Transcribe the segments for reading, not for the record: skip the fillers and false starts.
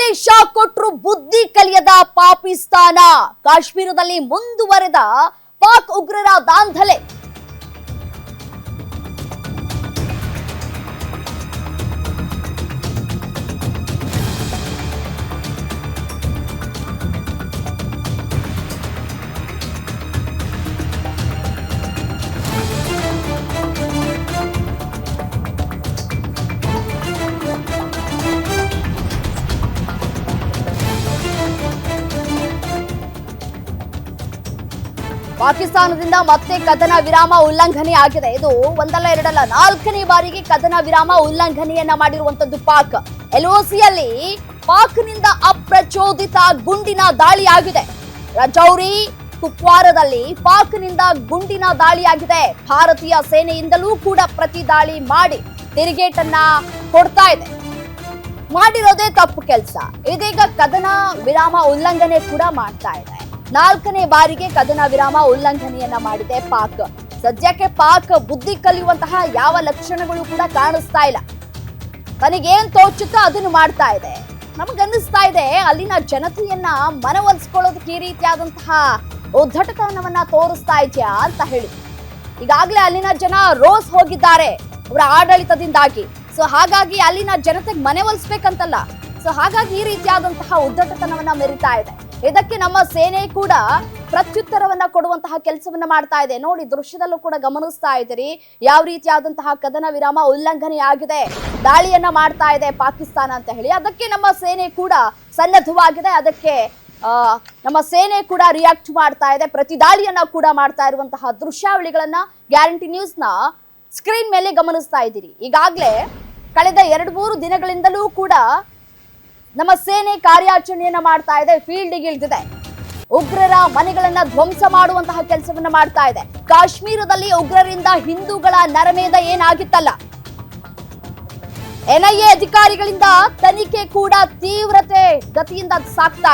ಆದೇಶ ಕೊಟ್ಟರು ಬುದ್ಧಿ ಕಲಿಯದ ಪಾಕಿಸ್ತಾನ. ಕಾಶ್ಮೀರದಲ್ಲಿ ಮುಂದುವರೆದ ಪಾಕ್ ಉಗ್ರರ ದಾಂಧಲೆ. ಪಾಕಿಸ್ತಾನದಿಂದ ಮತ್ತೆ ಕದನ ವಿರಾಮ ಉಲ್ಲಂಘನೆ ಆಗಿದೆ. ಇದು ಒಂದಲ್ಲ ಎರಡಲ್ಲ 4ನೇ ಬಾರಿಗೆ ಕದನ ವಿರಾಮ ಉಲ್ಲಂಘನೆಯನ್ನ ಮಾಡಿರುವಂತದ್ದು ಪಾಕ್. LOCಯಲ್ಲಿ ಪಾಕ್ನಿಂದ ಅಪ್ರಚೋದಿತ ಗುಂಡಿನ ದಾಳಿ ಆಗಿದೆ. ರಜೌರಿ ಕುಪ್ವಾರದಲ್ಲಿ ಪಾಕ್ನಿಂದ ಗುಂಡಿನ ದಾಳಿಯಾಗಿದೆ. ಭಾರತೀಯ ಸೇನೆಯಿಂದಲೂ ಕೂಡ ಪ್ರತಿ ದಾಳಿ ಮಾಡಿ ತಿರುಗೇಟನ್ನ ಕೊಡ್ತಾ ಇದೆ. ಮಾಡಿರೋದೇ ತಪ್ಪು ಕೆಲಸ. ಇದೀಗ ಕದನ ವಿರಾಮ ಉಲ್ಲಂಘನೆ ಕೂಡ ಮಾಡ್ತಾ ಇದೆ. 4ನೇ ಬಾರಿಗೆ ಕದನ ವಿರಾಮ ಉಲ್ಲಂಘನೆಯನ್ನ ಮಾಡಿದೆ ಪಾಕ್. ಸದ್ಯಕ್ಕೆ ಪಾಕ್ ಬುದ್ಧಿ ಕಲಿಯುವಂತಹ ಯಾವ ಲಕ್ಷಣಗಳು ಕೂಡ ಕಾಣಿಸ್ತಾ ಇಲ್ಲ. ತನಗೇನ್ ತೋಚುತ್ತೋ ಅದನ್ನು ಮಾಡ್ತಾ ಇದೆ. ನಮಗನ್ನಿಸ್ತಾ ಇದೆ ಅಲ್ಲಿನ ಜನತೆಯನ್ನ ಮನವೊಲಿಸ್ಕೊಳ್ಳೋದಕ್ಕೆ ಈ ರೀತಿಯಾದಂತಹ ಉದ್ದಟತನವನ್ನ ತೋರಿಸ್ತಾ ಇದೆಯಾ ಅಂತ ಹೇಳಿ. ಈಗಾಗಲೇ ಅಲ್ಲಿನ ಜನ ರೋಸ್ ಹೋಗಿದ್ದಾರೆ ಅವರ ಆಡಳಿತದಿಂದಾಗಿ. ಸೊ ಹಾಗಾಗಿ ಅಲ್ಲಿನ ಜನತೆಗೆ ಮನವೊಲಿಸ್ಬೇಕಂತಲ್ಲ. ಸೊ ಹಾಗಾಗಿ ಈ ರೀತಿಯಾದಂತಹ ಉದ್ದಟತನವನ್ನ ಮೆರಿತಾ ಇದೆ. ಇದಕ್ಕೆ ನಮ್ಮ ಸೇನೆ ಕೂಡ ಪ್ರತ್ಯುತ್ತರವನ್ನ ಕೊಡುವಂತಹ ಕೆಲಸವನ್ನ ಮಾಡ್ತಾ ಇದೆ. ನೋಡಿ, ದೃಶ್ಯದಲ್ಲೂ ಕೂಡ ಗಮನಿಸ್ತಾ ಇದ್ದೀರಿ ಯಾವ ರೀತಿಯಾದಂತಹ ಕದನ ವಿರಾಮ ಉಲ್ಲಂಘನೆ ಆಗಿದೆ, ದಾಳಿಯನ್ನ ಮಾಡ್ತಾ ಇದೆ ಪಾಕಿಸ್ತಾನ ಅಂತ ಹೇಳಿ. ಅದಕ್ಕೆ ನಮ್ಮ ಸೇನೆ ಕೂಡ ಸನ್ನದ್ಧವಾಗಿದೆ. ಅದಕ್ಕೆ ನಮ್ಮ ಸೇನೆ ಕೂಡ ರಿಯಾಕ್ಟ್ ಮಾಡ್ತಾ ಇದೆ. ಪ್ರತಿ ದಾಳಿಯನ್ನ ಕೂಡ ಮಾಡ್ತಾ ಇರುವಂತಹ ದೃಶ್ಯಾವಳಿಗಳನ್ನ ಗ್ಯಾರಂಟಿ ನ್ಯೂಸ್ನ ಸ್ಕ್ರೀನ್ ಮೇಲೆ ಗಮನಿಸ್ತಾ ಇದ್ದೀರಿ. ಈಗಾಗಲೇ ಕಳೆದ 2-3 ದಿನಗಳಿಂದಲೂ ಕೂಡ ನಮ್ಮ ಸೇನೆ ಕಾರ್ಯಾಚರಣೆಯನ್ನ ಮಾಡ್ತಾ ಇದೆ. ಫೀಲ್ಡ್ಗೆ ಇಳಿದಿದೆ. ಉಗ್ರರ ಮನೆಗಳನ್ನ ಧ್ವಂಸ ಮಾಡುವಂತಹ ಕೆಲಸವನ್ನ ಮಾಡ್ತಾ ಇದೆ. ಕಾಶ್ಮೀರದಲ್ಲಿ ಉಗ್ರರಿಂದ ಹಿಂದೂಗಳ ನರಮೇಧ ಏನಾಗಿತ್ತಲ್ಲ, NIA ಅಧಿಕಾರಿಗಳಿಂದ ತನಿಖೆ ಕೂಡ ತೀವ್ರ ಗತಿಯಲ್ಲಿ ಸಾಗ್ತಾ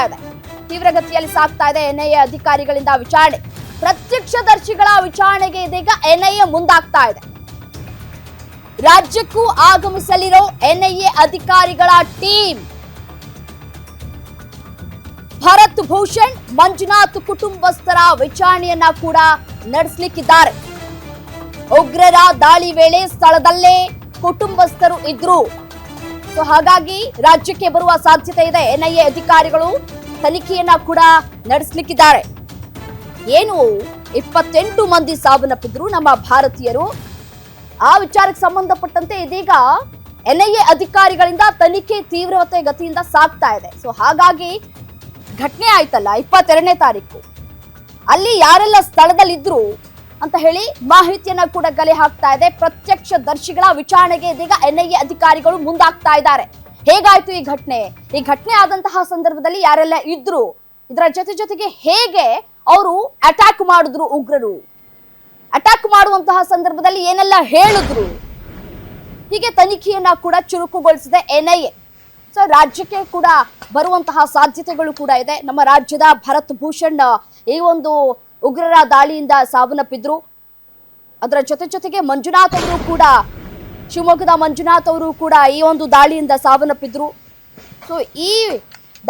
ಇದೆ. NIA ಅಧಿಕಾರಿಗಳಿಂದ ವಿಚಾರಣೆ, ಪ್ರತ್ಯಕ್ಷದರ್ಶಿಗಳ ವಿಚಾರಣೆಗೆ ಇದೀಗ NIA ಮುಂದಾಗ್ತಾ ಇದೆ. ರಾಜ್ಯಕ್ಕೂ ಆಗಮಿಸಲಿರೋ NIA ಅಧಿಕಾರಿಗಳ ಟೀಮ್ ಭರತ್ ಭೂಷಣ್, ಮಂಜುನಾಥ್ ಕುಟುಂಬಸ್ಥರ ವಿಚಾರಣೆಯನ್ನ ಕೂಡ ನಡೆಸಲಿಕ್ಕಿದ್ದಾರೆ. ಉಗ್ರರ ದಾಳಿ ವೇಳೆ ಸ್ಥಳದಲ್ಲೇ ಕುಟುಂಬಸ್ಥರು ಇದ್ರು. ಸೊ ಹಾಗಾಗಿ ರಾಜ್ಯಕ್ಕೆ ಬರುವ ಸಾಧ್ಯತೆ ಇದೆ. NIA ಅಧಿಕಾರಿಗಳು ತನಿಖೆಯನ್ನ ಕೂಡ ನಡೆಸಲಿಕ್ಕಿದ್ದಾರೆ. ಏನು 28 ಮಂದಿ ಸಾವನ್ನಪ್ಪಿದ್ರು ನಮ್ಮ ಭಾರತೀಯರು. ಆ ವಿಚಾರಕ್ಕೆ ಸಂಬಂಧಪಟ್ಟಂತೆ ಇದೀಗ NIA ಅಧಿಕಾರಿಗಳಿಂದ ತನಿಖೆ ತೀವ್ರತೆ ಗತಿಯಿಂದ ಸಾಗ್ತಾ ಇದೆ. ಸೊ ಹಾಗಾಗಿ ಘಟನೆ ಆಯ್ತಲ್ಲ 22ನೇ ತಾರೀಕು, ಅಲ್ಲಿ ಯಾರೆಲ್ಲ ಸ್ಥಳದಲ್ಲಿದ್ರು ಅಂತ ಹೇಳಿ ಮಾಹಿತಿಯನ್ನ ಕೂಡ ಕಲೆ ಹಾಕ್ತಾ ಇದೆ. ಪ್ರತ್ಯಕ್ಷದರ್ಶಿಗಳ ವಿಚಾರಣೆಗೆ ಇದೀಗ NIA ಅಧಿಕಾರಿಗಳು ಮುಂದಾಗ್ತಾ ಇದ್ದಾರೆ. ಹೇಗಾಯ್ತು ಈ ಘಟನೆ ಆದಂತಹ ಸಂದರ್ಭದಲ್ಲಿ ಯಾರೆಲ್ಲ ಇದ್ರು, ಇದರ ಜೊತೆಗೆ ಹೇಗೆ ಅವರು ಅಟ್ಯಾಕ್ ಮಾಡಿದ್ರು, ಉಗ್ರರು ಅಟ್ಯಾಕ್ ಮಾಡುವಂತಹ ಸಂದರ್ಭದಲ್ಲಿ ಏನೆಲ್ಲ ಹೇಳಿದ್ರು, ಹೀಗೆ ತನಿಖೆಯನ್ನ ಕೂಡ ಚುರುಕುಗೊಳಿಸಿದೆ NIA. ಸೊ ರಾಜ್ಯಕ್ಕೆ ಕೂಡ ಬರುವಂತಹ ಸಾಧ್ಯತೆಗಳು ಕೂಡ ಇದೆ. ನಮ್ಮ ರಾಜ್ಯದ ಭರತ್ ಭೂಷಣ್ ಈ ಒಂದು ಉಗ್ರರ ದಾಳಿಯಿಂದ ಸಾವನ್ನಪ್ಪಿದ್ರು. ಅದರ ಜೊತೆಗೆ ಮಂಜುನಾಥ್ ಅವರು ಕೂಡ, ಶಿವಮೊಗ್ಗದ ಮಂಜುನಾಥ್ ಅವರು ಕೂಡ ಈ ಒಂದು ದಾಳಿಯಿಂದ ಸಾವನ್ನಪ್ಪಿದ್ರು. ಸೊ ಈ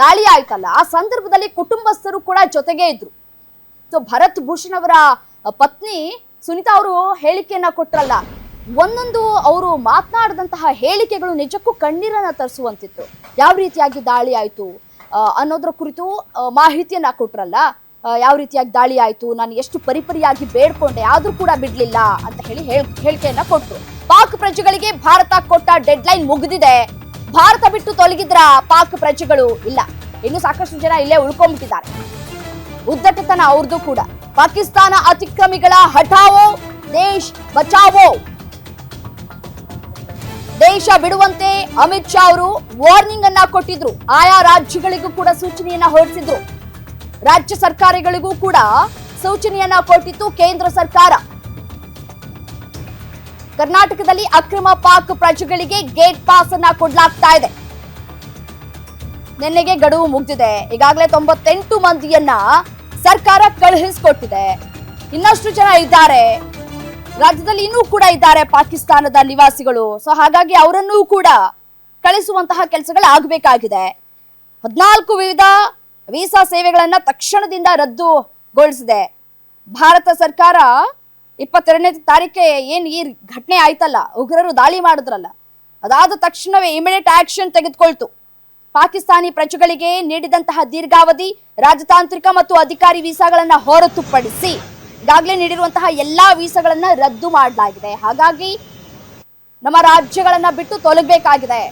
ದಾಳಿ ಆಯ್ತಲ್ಲ, ಆ ಸಂದರ್ಭದಲ್ಲಿ ಕುಟುಂಬಸ್ಥರು ಕೂಡ ಜೊತೆಗೆ ಇದ್ರು. ಸೊ ಭರತ್ ಭೂಷಣ್ ಅವರ ಪತ್ನಿ ಸುನಿತಾ ಅವರು ಹೇಳಿಕೆಯನ್ನ ಕೊಟ್ರಲ್ಲ, ಒಂದೊಂದು ಅವರು ಮಾತನಾಡಿದಂತಹ ಹೇಳಿಕೆಗಳು ನಿಜಕ್ಕೂ ಕಣ್ಣೀರನ್ನ ತರಿಸುವಂತಿತ್ತು. ಯಾವ ರೀತಿಯಾಗಿ ದಾಳಿ ಆಯ್ತು ಅನ್ನೋದ್ರ ಕುರಿತು ಮಾಹಿತಿಯನ್ನ ಕೊಟ್ರಲ್ಲ, ಯಾವ ರೀತಿಯಾಗಿ ದಾಳಿ ಆಯ್ತು, ನಾನು ಎಷ್ಟು ಪರಿಪರಿಯಾಗಿ ಬೇಡ್ಕೊಂಡೆ ಆದ್ರೂ ಕೂಡ ಬಿಡ್ಲಿಲ್ಲ ಅಂತ ಹೇಳಿ ಹೇಳಿಕೆಯನ್ನ ಕೊಟ್ರು. ಪಾಕ್ ಪ್ರಜೆಗಳಿಗೆ ಭಾರತ ಕೊಟ್ಟ ಡೆಡ್ಲೈನ್ ಮುಗಿದಿದೆ. ಭಾರತ ಬಿಟ್ಟು ತೊಲಗಿದ್ರ ಪಾಕ್ ಪ್ರಜೆಗಳು ಇಲ್ಲ, ಇನ್ನು ಸಾಕಷ್ಟು ಜನ ಇಲ್ಲೇ ಉಳ್ಕೊಂಡ್ಬಿಟ್ಟಿದ್ದಾರೆ. ಉದ್ದಟತನ ಅವ್ರದ್ದು ಕೂಡ. ಪಾಕಿಸ್ತಾನ ಅತಿಕ್ರಮಿಗಳ ಹಠಾವೋ, ದೇಶ್ ಬಚಾವೋ. ದೇಶ ಬಿಡುವಂತೆ ಅಮಿತ್ ಶಾ ಅವರು ವಾರ್ನಿಂಗ್ ಅನ್ನ ಕೊಟ್ಟಿದ್ರು. ಆಯಾ ರಾಜ್ಯಗಳಿಗೂ ಕೂಡ ಸೂಚನೆಯನ್ನ ಹೊರಡಿಸಿದ್ರು. ರಾಜ್ಯ ಸರ್ಕಾರಗಳಿಗೂ ಕೂಡ ಸೂಚನೆಯನ್ನ ಕೊಟ್ಟಿತ್ತು ಕೇಂದ್ರ ಸರ್ಕಾರ. ಕರ್ನಾಟಕದಲ್ಲಿ ಅಕ್ರಮ ಪಾಕ್ ಪ್ರಜೆಗಳಿಗೆ ಗೇಟ್ ಪಾಸ್ ಅನ್ನ ಕೊಡಲಾಗ್ತಾ ಇದೆ. ನಿನ್ನೆಗೆ ಗಡುವು ಮುಗಿದಿದೆ. ಈಗಾಗಲೇ 98 ಮಂದಿಯನ್ನ ಸರ್ಕಾರ ಕಳುಹಿಸಿಕೊಟ್ಟಿದೆ. ಇನ್ನಷ್ಟು ಜನ ಇದ್ದಾರೆ ರಾಜ್ಯದಲ್ಲಿ, ಇನ್ನೂ ಕೂಡ ಇದ್ದಾರೆ ಪಾಕಿಸ್ತಾನದ ನಿವಾಸಿಗಳು. ಸೊ ಹಾಗಾಗಿ ಅವರನ್ನೂ ಕೂಡ ಕಳಿಸುವಂತಹ ಕೆಲಸಗಳು ಆಗಬೇಕಾಗಿದೆ. 14 ವಿವಿಧ ವೀಸಾ ಸೇವೆಗಳನ್ನ ತಕ್ಷಣದಿಂದ ರದ್ದುಗೊಳಿಸಿದೆ ಭಾರತ ಸರ್ಕಾರ. 22ನೇ ತಾರೀಕೆ ಏನ್ ಈ ಘಟನೆ ಆಯ್ತಲ್ಲ, ಉಗ್ರರು ದಾಳಿ ಮಾಡಿದ್ರಲ್ಲ, ಅದಾದ ತಕ್ಷಣವೇ ಇಮಿಡಿಯೇಟ್ ಆಕ್ಷನ್ ತೆಗೆದುಕೊಳ್ತು. ಪಾಕಿಸ್ತಾನಿ ಪ್ರಜೆಗಳಿಗೆ ನೀಡಿದಂತಹ ದೀರ್ಘಾವಧಿ ರಾಜತಾಂತ್ರಿಕ ಮತ್ತು ಅಧಿಕಾರಿ ವೀಸಾಗಳನ್ನ ಹೊರತುಪಡಿಸಿ ಈಗಾಗಲೇ ನೀಡಿರುವಂತಹ ಎಲ್ಲಾ ವೀಸಾಗಳನ್ನ ರದ್ದು ಮಾಡಲಾಗಿದೆ. ಹಾಗಾಗಿ ನಮ್ಮ ರಾಜ್ಯಗಳನ್ನ ಬಿಟ್ಟು ತೊಲಗಬೇಕಾಗಿದೆ.